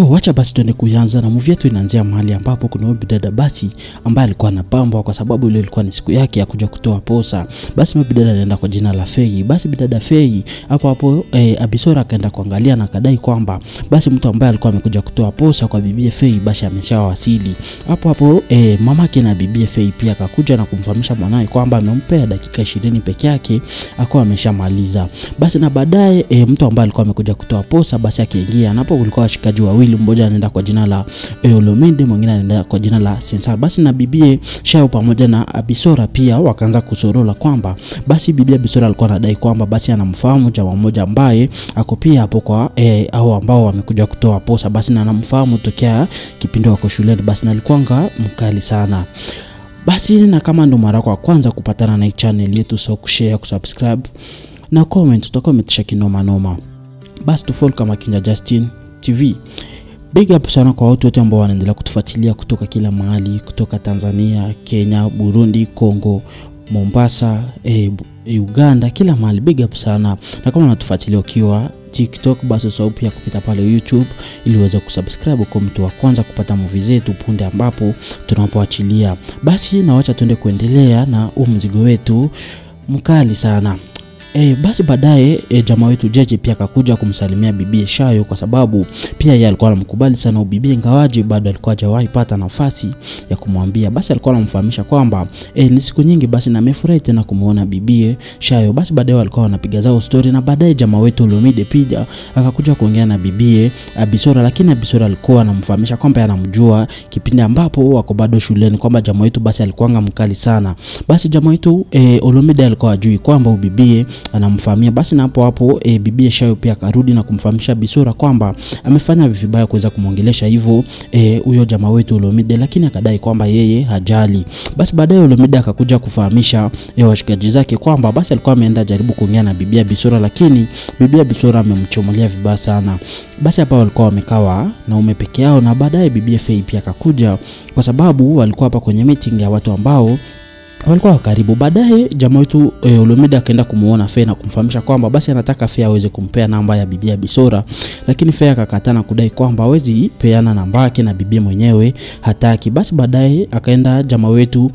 Wacha basi tuende kuanza na movie yetu. Inaanzia mahali ambapo kuna huyu bidada basi ambaye alikuwa anapambwa kwa sababu ile ilikuwa ni siku yake ya kuja kutoa posa. Basi huyu bidada anaenda kwa jina la Fei. Basi bidada Fei hapo Abisora akaenda kuangalia na kadai kwamba basi mtu ambaye alikuwa amekuja kutoa posa kwa bibi Fei basi ameshawasili. Hapo mamake na bibi Fei pia akakuja na kumfahamisha mwanae kwamba amempea dakika 20 peke yake akawa ameshamaliza. Basi na baadaye mtu ambaye alikuwa amekuja kutoa posa basi akiingia, napo kulikuwa washikaji wawili, mmoja anaenda kwa jina la Olomide, mwingine anaenda kwa jina la Sensar. Basi na bibie Shayo pamoja na Abisora pia wakaanza kusorola kwamba basi bibi Abisora alikuwa anadai kwamba basi anamfahamu jamaa mmoja ambaye ako pia hapo kwa hao ambao wamekuja kutoa posa, basi na anamfahamu tokea kipindi wako shuleni, basi na alikuwa mkali sana. Basi na kama ndo mara kwa kwanza kupatana na hii channel yetu, so kushare, kusubscribe na comment, tutakuwa umetisha kinoma noma. Basi tufollow kama Kinja Justin TV. Big up sana kwa watu wote ambao wanaendelea kutufuatilia kutoka kila mahali, kutoka Tanzania, Kenya, Burundi, Kongo, Mombasa, Uganda, kila mahali. Big up sana. Na kama unatufuatilia ukiwa TikTok basi usahau pia kupita pale YouTube ili uweze kusubscribe kwa mtu wa kwanza kupata movie zetu punde ambapo tunapoachilia. Basi na wacha tuende kuendelea na mzigo wetu mkali sana. Basi baadaye jamaa wetu Jeje pia akakuja kumsalimia bibi Shayo kwa sababu pia yeye alikuwa anamkubali sana bibi, ingawaje bado alikuwa hajawahi pata nafasi ya kumwambia. Basi alikuwa anamfahamisha kwamba ni siku nyingi basi na amefurahi tena kumuona bibi Shayo. Basi baadaye walikuwa wanapiga zao story na baadaye jamaa wetu Olomide pia akakuja kuongea na bibi Abisora, lakini Abisora alikuwa anamfahamisha kwamba anamjua kipindi ambapo wako bado shuleni, kwamba jamaa wetu basi alikuwa mkali sana. Basi jamaa wetu Olomide alikuwa ajui kwamba bibi anamfahamia. Basi na hapo bibi Shayo pia akarudi na kumfahamisha Abisora kwamba amefanya vibaya kuweza kumuongelesha hivyo huyo jamaa wetu Olomide, lakini akadai kwamba yeye hajali. Basi baadaye Olomide akakuja kufahamisha washikaji zake kwamba basi alikuwa ameenda jaribu kuongea na bibi Abisora, lakini bibi Abisora amemchomolia vibaya sana. Basi hapa walikuwa wamekaa na peke yao, na baadaye bibi Fei pia akakuja kwa sababu walikuwa hapa kwenye meeting ya watu ambao walikuwa karibu. Baadaye jamaa wetu Olomide akaenda kumuona Fei na kumfahamisha kwamba basi anataka Fei aweze kumpea namba ya bibi Abisora, lakini Fei akakataa na kudai kwamba hawezi peana namba yake na bibi mwenyewe hataki. Basi baadaye akaenda jamaa wetu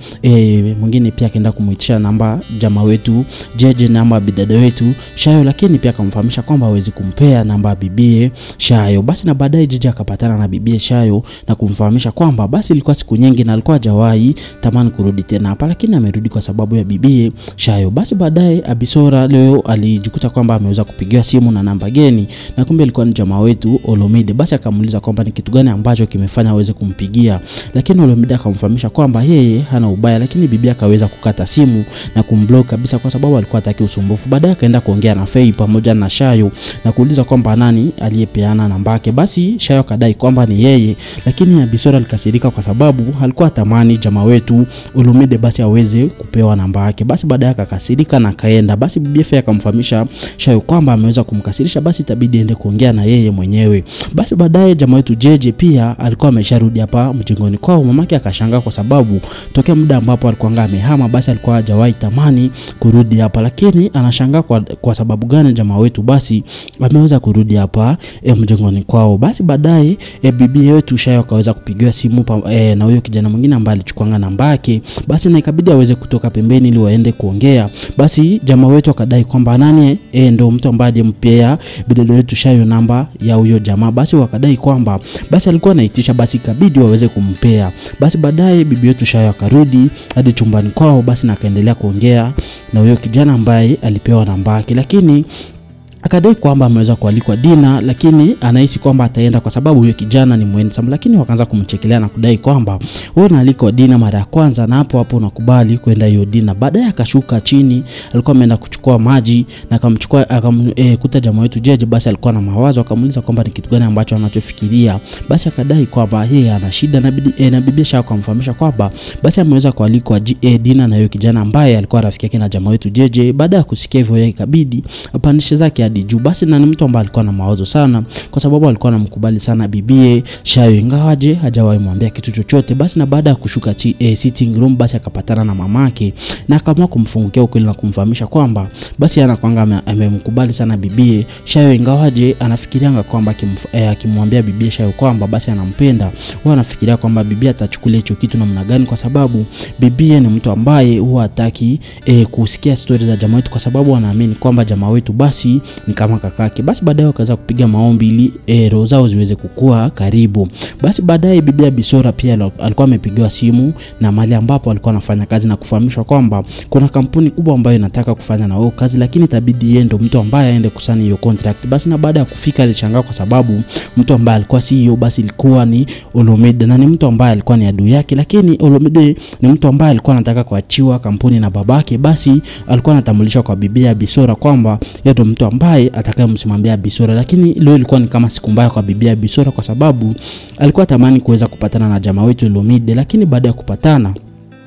mwingine pia akaenda kumuitisha namba jamaa wetu Jeje, namba bidada wetu Shayo, lakini pia akamfahamisha kwamba hawezi kumpea namba ya bibi Shayo. Basi na baadaye Jeje akapatana na bibi Shayo na kumfahamisha kwamba basi ilikuwa siku nyingi na alikuwa hajawahi tamani kurudi tena hapa, lakini amerudi kwa sababu ya bibi Shayo. Basi baadaye Abisora leo alijikuta kwamba ameweza kupigiwa simu na namba geni, na kumbe alikuwa ni jamaa wetu Olomide. Basi akamuuliza kwamba ni kitu gani ambacho kimefanya aweze kumpigia, lakini Olomide akamfahamisha kwamba yeye hana ubaya, lakini bibi akaweza kukata simu na kumblock kabisa kwa sababu alikuwa hataki usumbufu. Baadaye akaenda kuongea na Fei pamoja na Shayo na kuuliza kwamba nani aliyepeana namba yake. Basi Shayo kadai kwamba ni yeye, lakini Abisora alikasirika kwa sababu alikuwa tamani jamaa wetu Olomide basi aweze kupewa namba yake. Basi baadaye akakasirika na kaenda. Basi bibi Fei akamfahamisha Shayo kwamba ameweza kumkasirisha, basi itabidi aende kuongea na yeye mwenyewe. Basi baadaye jamaa wetu Jeje pia alikuwa amesharudi hapa mjengoni kwao. Mamake akashangaa kwa sababu tokea muda ambapo alikuwa amehama basi alikuwa hajawahi tamani kurudi hapa, lakini anashangaa kwa sababu gani jamaa wetu basi ameweza kurudi hapa mjengoni kwao. Basi baadaye bibi wetu Shayo akaweza kupigiwa simu na huyo kijana mwingine ambaye alichukua namba yake. Basi na ikabidi aweze kutoka pembeni ili waende kuongea. Basi jamaa wetu akadai kwamba nani ndo mtu ambaye alimpea bidada wetu Shayo namba ya huyo jamaa. Basi wakadai kwamba basi alikuwa anaitisha, basi ikabidi waweze kumpea. Basi baadaye bibi wetu Shayo akarudi hadi chumbani kwao, basi na akaendelea kuongea na huyo kijana ambaye alipewa namba yake, lakini akadai kwamba ameweza kualikwa dina, lakini anahisi kwamba ataenda kwa sababu huyo kijana ni handsome. Lakini wakaanza kumchekelea na kudai kwamba wewe unaalikwa dina mara ya kwanza na hapo unakubali kwenda hiyo dina. Baadaye akashuka chini, alikuwa ameenda kuchukua maji na akamkuta jamaa wetu Jeje. Basi alikuwa na mawazo, akamuuliza kwamba ni kitu gani ambacho anachofikiria. Basi akadai kwamba yeye ana shida na bibi Shayo akamfahamisha kwamba basi ameweza kualikwa dina na huyo kijana ambaye alikuwa rafiki yake na jamaa wetu Jeje. Baada ya kusikia hivyo, yeye ikabidi apandishe zake hadi juu. Basi na ni mtu ambaye alikuwa na mawazo sana kwa sababu alikuwa anamkubali sana bibie Shayo, ingawaje hajawahi mwambia kitu chochote. Basi na baada ya kushuka sitting room, basi akapatana na mamake na akaamua kumfungukia ukweli na kumfahamisha kwamba basi anakuanga amemkubali sana bibie Shayo, ingawaje anafikirianga kwamba akimwambia bibie Shayo kwamba basi anampenda, huwa anafikiria kwamba bibie atachukulia hicho kitu namna gani, kwa sababu bibie ni mtu ambaye huwa hataki kusikia stories za jamaa wetu, kwa sababu anaamini kwamba jamaa wetu basi ni kama kakake. Basi baadaye wakaanza kupiga maombi ili roho zao ziweze kukua karibu. Basi baadaye bibi Bisora pia alikuwa amepigiwa simu na mahali ambapo alikuwa anafanya kazi na kufahamishwa kwamba kuna kampuni kubwa ambayo inataka kufanya na wao kazi, lakini itabidi yeye ndo mtu ambaye aende kusaini hiyo contract. Basi na baada ya kufika alishangaa kwa sababu mtu ambaye alikuwa CEO basi ilikuwa ni Olomide, na ni mtu ambaye alikuwa ni adui yake, lakini Olomide ni mtu ambaye alikuwa anataka kuachiwa kampuni na babake. Basi alikuwa anatambulishwa kwa bibi Bisora kwamba yeye ndo mtu ambaye atakayemsimamia Bisora, lakini leo ilikuwa ni kama siku mbaya kwa bibi Bisora kwa sababu alikuwa tamani kuweza kupatana na jamaa wetu Olomide, lakini baada ya kupatana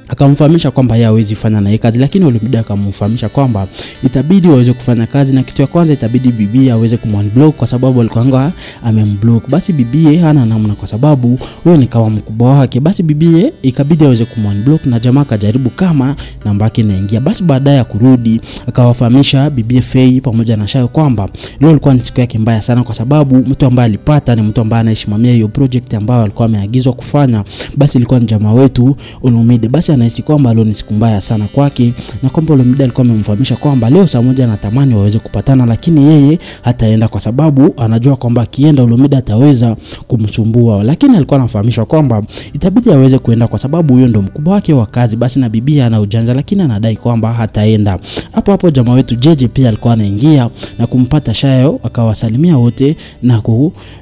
akamfahamisha kwamba yeye hawezi fanya na yeye kazi, lakini Olomide akamfahamisha kwamba itabidi waweze kufanya kazi, na kitu ya kwanza itabidi bibi aweze kumunblock kwa sababu alikuwa amemblock. Basi bibi hana namna kwa sababu huyo ni kama mkubwa wake. Basi bibi ikabidi aweze kumunblock na jamaa akajaribu kama namba yake inaingia. Basi baadaye kurudi akawafahamisha bibi Fei pamoja na Shayo kwamba leo ilikuwa ni siku yake mbaya sana, kwa sababu mtu ambaye alipata ni mtu ambaye anaishimamia hiyo project ambayo alikuwa ameagizwa kufanya. Basi ilikuwa ni jamaa wetu Olomide. Basi anahisi kwamba leo ni siku mbaya sana kwake, na kwamba Olomide alikuwa amemfahamisha kwamba leo saa moja anatamani waweze kupatana, lakini yeye hataenda kwa sababu anajua kwamba akienda Olomide ataweza kumsumbua. Lakini alikuwa anafahamishwa kwamba itabidi aweze kuenda kwa sababu huyo ndo mkubwa wake wa kazi. Basi na bibi ana ujanja, lakini anadai kwamba hataenda. Hapo JJ wetu JJ pia alikuwa anaingia na kumpata Shayo, akawasalimia wote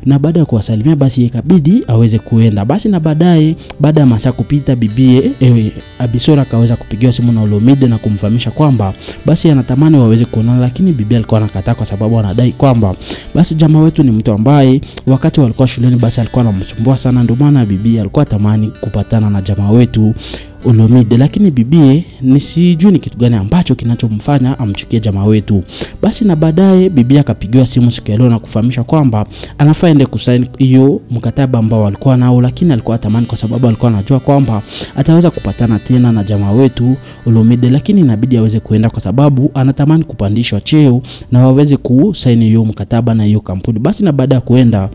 na baada ya kuwasalimia basi ikabidi aweze kuenda. Basi na baadaye baada ya masaa kupita bibi Bisora akaweza kupigiwa simu na Olomide na kumfahamisha kwamba basi anatamani waweze kuonana, lakini bibi alikuwa anakataa kwa sababu anadai kwamba basi jamaa wetu ni mtu ambaye wakati walikuwa shuleni basi alikuwa anamsumbua sana, ndio maana bibi alikuwa tamani kupatana na jamaa wetu Olomide. Lakini bibi sijui ni kitu gani ambacho kinachomfanya amchukie jamaa wetu. Basi na baadaye bibi akapigiwa simu siku ya leo na kufahamishwa kwamba anafaa ende kusaini hiyo mkataba ambao walikuwa nao, lakini alikuwa tamani kwa sababu alikuwa anajua kwamba ataweza kupatana tena na jamaa wetu Olomide, lakini inabidi aweze kuenda kwa sababu anatamani kupandishwa cheo na waweze kusaini hiyo mkataba na hiyo kampuni. Basi na baada ya kuenda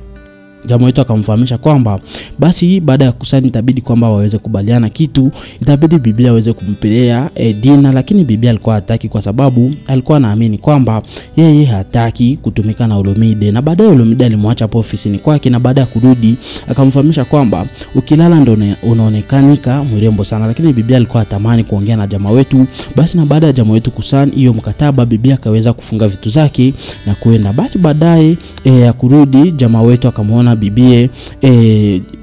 jamaa wetu akamfahamisha kwamba basi baada ya kusaini itabidi kwamba waweze kubaliana kitu, itabidi bibi aweze kumpelea dina, lakini bibi alikuwa hataki kwa sababu alikuwa anaamini kwamba yeye hataki kutumika na Olomide. Na baadaye Olomide alimwacha hapo ofisini kwake, na baada ya kurudi akamfahamisha kwamba ukilala ndo unaonekanika mrembo sana, lakini bibi alikuwa atamani kuongea na jamaa wetu. Basi na baada ya jamaa wetu kusaini hiyo mkataba, bibi akaweza kufunga vitu zake na kuenda. Basi baadaye ya kurudi jamaa wetu akamwona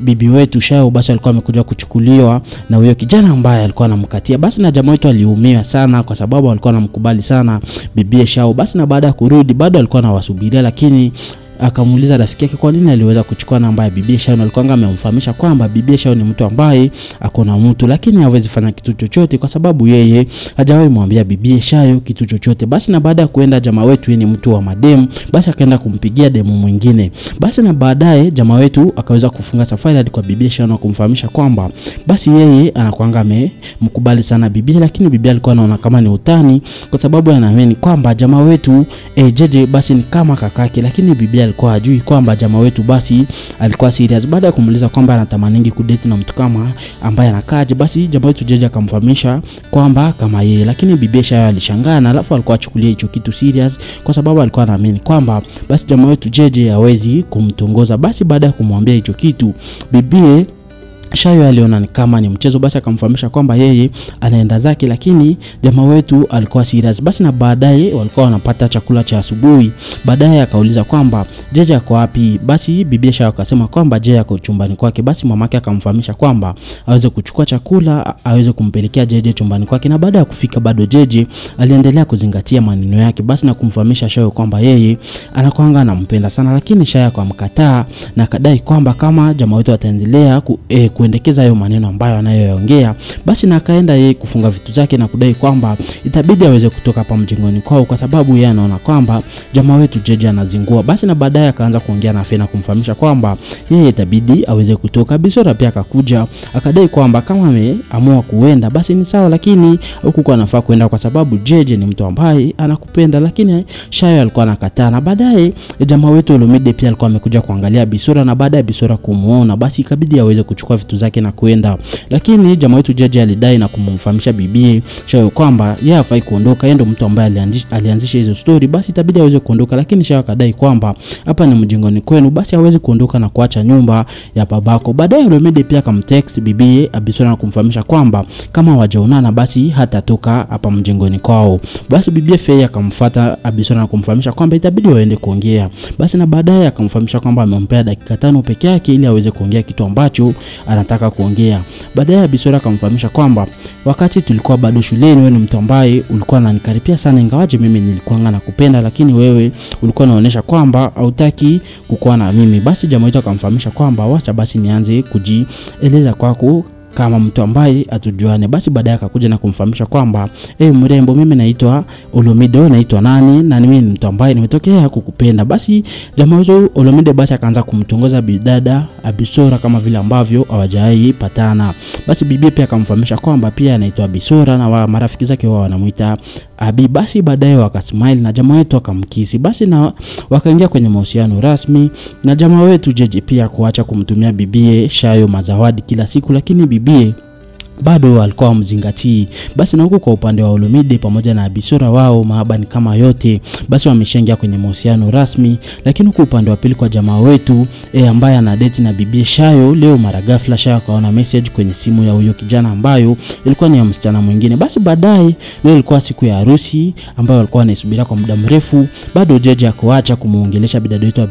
bibi wetu Shayo basi alikuwa amekuja kuchukuliwa na huyo kijana ambaye alikuwa anamkatia. Basi na jamaa wetu aliumia sana kwa sababu alikuwa anamkubali sana bibi Shayo. Basi na baada ya kurudi bado alikuwa anawasubiria, lakini akamuuliza rafiki yake kwa nini aliweza kuchukua namba ya bibi Shayo. Alikuwa amemfahamisha kwamba bibi Shayo ni mtu ambaye akona mtu, lakini hawezi fanya kitu chochote kwa sababu yeye hajawahi mwambia bibi Shayo kitu chochote. Basi na baada ya kuenda jamaa wetu ni mtu wa mademu, basi akaenda kumpigia demu mwingine. Basi na baadaye jamaa wetu akaweza kufunga safari hadi kwa bibi Shayo na kumfahamisha kwamba basi yeye anakuanga amemkubali sana bibi, lakini bibi alikuwa anaona kama ni utani kwa sababu anaamini kwamba jamaa wetu JJ basi ni kama kakake, lakini bibi alikuwa hajui kwamba jamaa wetu basi alikuwa serious. Baada ya kumuuliza kwamba anatamaningi kudate na mtu kama ambaye anakaje, basi jamaa wetu JJ akamfahamisha kwamba kama yeye, lakini bibi Shayo alishangaa na alafu alikuwa achukulia hicho kitu serious kwa sababu alikuwa anaamini kwamba basi jamaa wetu JJ hawezi kumtongoza. Basi baada ya kumwambia hicho kitu bibi Shayo aliona ni kama ni mchezo, basi akamfahamisha kwamba yeye anaenda zake, lakini jamaa wetu alikuwa serious. Basi na baadaye walikuwa wanapata chakula cha asubuhi. Baadaye akauliza kwamba JJ ako wapi? Basi bibi Shayo akasema kwamba JJ ako chumbani kwake. Basi mamake akamfahamisha kwamba aweze kuchukua chakula aweze kumpelekea JJ chumbani kwake. Na baada ya kufika bado JJ aliendelea kuzingatia maneno yake, basi na kumfahamisha Shayo kwamba yeye anakuanga anampenda sana, lakini Shayo akamkataa na akadai kwamba kama jamaa wetu ataendelea kuendekeza hayo maneno ambayo anayoyaongea. Basi na akaenda yeye kufunga vitu zake na kudai kwamba itabidi aweze kutoka hapa mjengoni kwao kwa sababu yeye anaona kwamba jamaa wetu Jeje anazingua. Basi na baadaye akaanza kuongea na Faye na kumfahamisha kwamba yeye itabidi aweze kutoka. Bisora pia akakuja akadai kwamba kama ameamua kuenda basi ni sawa, lakini huko anafaa kuenda kwa sababu Jeje ni mtu ambaye anakupenda, lakini Shayo alikuwa anakataa. Na baadaye jamaa wetu Olomide pia alikuwa amekuja kuangalia Bisora, na baadaye Bisora kumuona basi ikabidi aweze kuchukua vitu zake na kuenda, lakini jamaa wetu Jeje alidai na kumfahamisha bibie Shayo kwamba yeye hafai kuondoka, yeye ndo mtu ambaye alianzisha hizo story, basi itabidi aweze kuondoka. Lakini Shayo akadai kwamba hapa ni mjengoni kwenu, basi aweze kuondoka na kuacha nyumba ya babako. Baadaye Olomide pia akamtext bibie Bisora na kumfahamisha kwamba kama hawajaonana basi hatatoka hapa mjengoni kwao. Basi bibie Faye akamfuata Bisora na kumfahamisha kwamba itabidi waende kuongea. Basi na baadaye akamfahamisha kwamba amempea dakika 5 peke yake ili aweze kuongea kitu ambacho anataka kuongea. Baadaye Bisora akamfahamisha kwamba wakati tulikuwa bado shuleni wewe ni mtu ambaye ulikuwa unanikaripia sana, ingawaje mimi nilikuwa nakupenda, lakini wewe ulikuwa unaonyesha kwamba hautaki kukuwa na mimi. Basi jamaa wetu akamfahamisha kwamba wacha basi nianze kujieleza kwako kama mtu ambaye atujuane. Basi baadaye akakuja na kumfahamisha kwamba mrembo, mimi naitwa Olomide, naitwa nani na mimi ni mtu ambaye nimetokea kukupenda. Basi jamaa wetu Olomide basi akaanza kumtongoza bidada Bisora kama vile ambavyo hawajai patana. Basi bibi pia akamfahamisha kwamba pia anaitwa Bisora na marafiki zake wao wanamuita Abi. Basi baadaye wakasmile na jamaa wetu akamkisi. Basi na wakaingia kwenye mahusiano rasmi, na jamaa wetu Jeje pia kuacha kumtumia bibie Shayo mazawadi kila siku, lakini bibie bado alikuwa mzingatii. Basi na huko kwa upande wa Olomide pamoja na Bisora wao mahaba ni kama yote, basi wameshaingia kwenye mahusiano rasmi. Lakini huko upande wa pili kwa jamaa wetu ambaye ana date na bibie Shayo, leo mara ghafla Shayo akaona message kwenye simu ya huyo kijana ambayo ilikuwa ni ya msichana mwingine. Basi baadaye leo ilikuwa siku ya harusi ambayo walikuwa wanaisubiria kwa muda mrefu. Bado Jeje akaacha kumuongelesha bidada yetu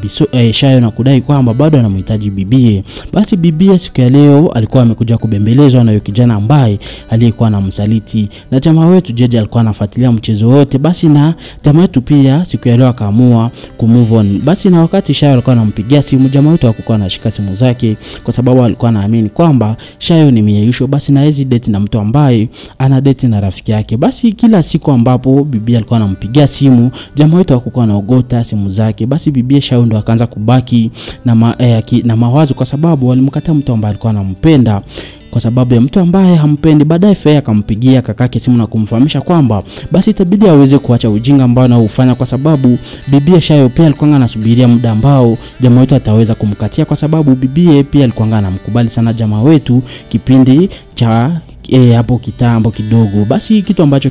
Shayo na kudai kwamba bado anamhitaji bibie. Basi bibie siku ya leo alikuwa amekuja kubembelezwa na huyo kijana ambaye aliyekuwa na msaliti, na jamaa wetu Jeje alikuwa anafuatilia mchezo wote. Basi na jamaa wetu pia siku ya leo akaamua kumove on. Basi na wakati Shayo alikuwa anampigia simu, jamaa wetu hakuwa anashika simu zake kwa sababu alikuwa anaamini kwamba Shayo ni mieyusho, basi na hizi date na mtu ambaye ana date na rafiki yake. Basi kila siku ambapo bibi alikuwa anampigia simu, jamaa wetu hakuwa anaogota simu zake. Basi bibi Shayo ndo akaanza kubaki na mawazo kwa sababu walimkataa mtu ambaye alikuwa anampenda kwa sababu ya mtu ambaye hampendi. Baadaye Faye akampigia kakake simu na kumfahamisha kwamba basi itabidi aweze kuacha ujinga ambao anaufanya kwa sababu bibie Shayo pia alikuwa anasubiria muda ambao jamaa wetu ataweza kumkatia, kwa sababu bibie pia alikuwa anamkubali sana jamaa wetu kipindi cha hapo kitambo kidogo. Basi kitu ambacho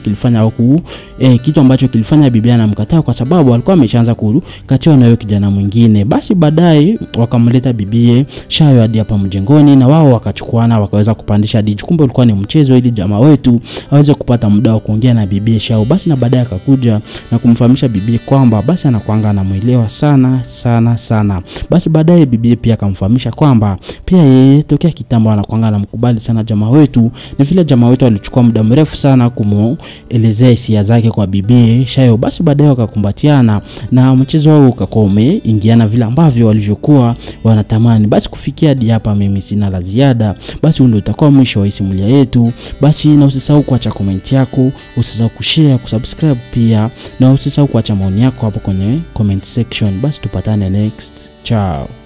kilifanya bibi anamkataa kwa sababu alikuwa ameshaanza kukatiwa na huyo kijana mwingine. Basi baadaye wakamleta bibie Shayo hadi hapa mjengoni na wao wakachukuana wakaweza kupandisha DJ. Kumbe ulikuwa ni mchezo ili jamaa wetu aweze kupata muda wa kuongea na bibie Shayo. Basi na baadaye akakuja na kumfahamisha bibie kwamba basi anakuanga anamuelewa sana. Basi baadaye bibie pia akamfahamisha kwamba pia yeye tokea kitambo anakuanga anamkubali sana jamaa wetu. Ni vile jamaa wetu alichukua muda mrefu sana kumuelezea hisia zake kwa bibie Shayo. Basi baadaye wakakumbatiana na mchezo wao ukakuwa umeingiana vile ambavyo walivyokuwa wanatamani. Basi kufikia hadi hapa mimi sina la ziada. Basi ndio utakuwa mwisho wa simulia yetu. Basi na usisahau kuacha comment yako, usisahau kushare, kusubscribe pia, na usisahau kuacha maoni yako hapo kwenye comment section. Basi tupatane next. Ciao.